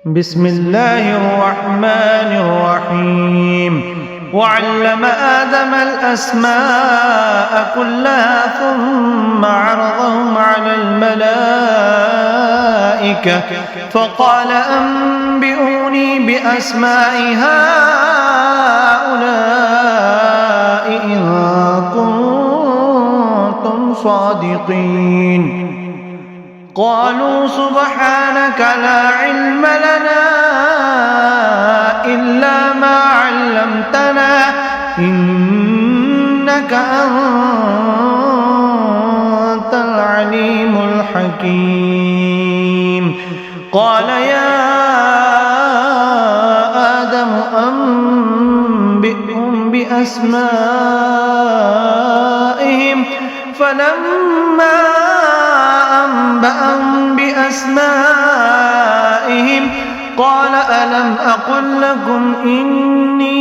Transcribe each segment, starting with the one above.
بسم الله الرحمن الرحيم وعلم آدم الأسماء كلها ثم عرضهم على الملائكة فقال أنبئوني بأسماء هؤلاء إن كنتم صادقين قالوا سبحانك لا علم لنا إلا ما علمتنا إنك أنت العليم الحكيم قال يا آدم أنبئهم بأسمائهم فلما أنبأهم بأسمائهم قال ألم أقل لكم إني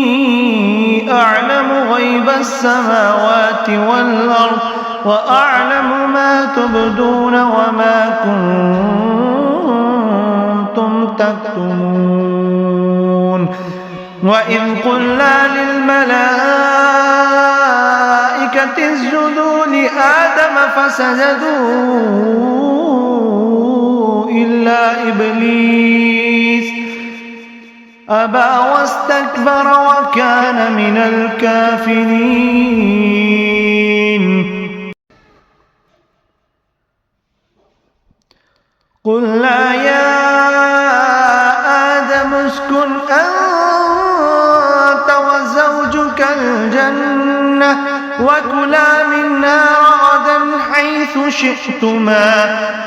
أعلم غيب السماوات والأرض وأعلم ما تبدون وما كنتم تكتمون وإذ قلنا للملائكة اسجدوا لآدم فسجدوا إلا إبليس أبى واستكبر وكان من الكافرين قلنا يا آدم اسكن أنت وزوجك الجنة وكلا منها رغدا حيث شئتما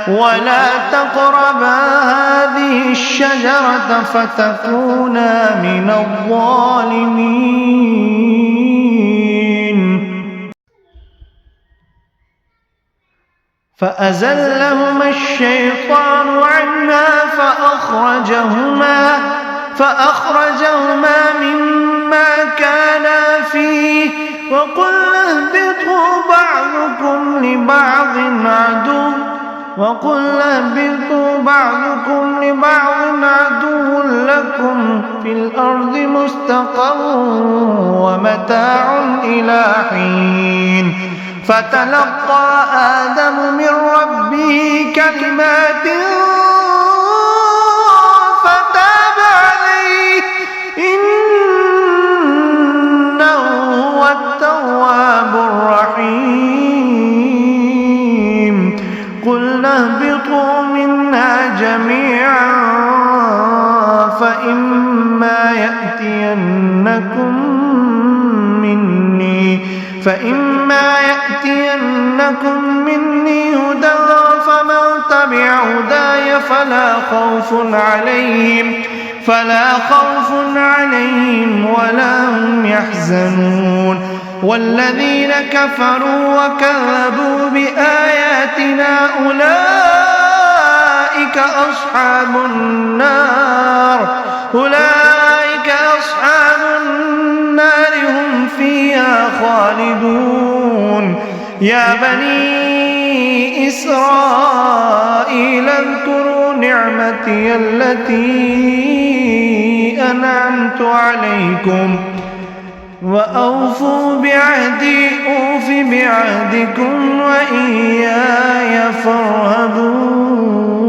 ولا تقربا هذه الشجرة فتكونا من الظالمين فأزلهما الشيطان عنها فأخرجهما مما كانا فيه وقلنا اهبطوا بعضكم لبعض عدو لكم في الأرض مستقر ومتاع إلى حين فتلقى آدم من ربه كلمات فتاب عليه إنه هو التواب الرحيم قلنا اهبطوا منها جميعا فإما يأتينكم مني هدى فمن تبع هداي فلا خوف عليهم ولا هم يحزنون والذين كفروا وكذبوا بآياتنا أولئك أصحاب النار هم فيها خالدون يا بني إسرائيل اذكروا نعمتي التي أنعمت عليكم وأوفوا بعهدي أوف بعهدكم وإياي فارهبون.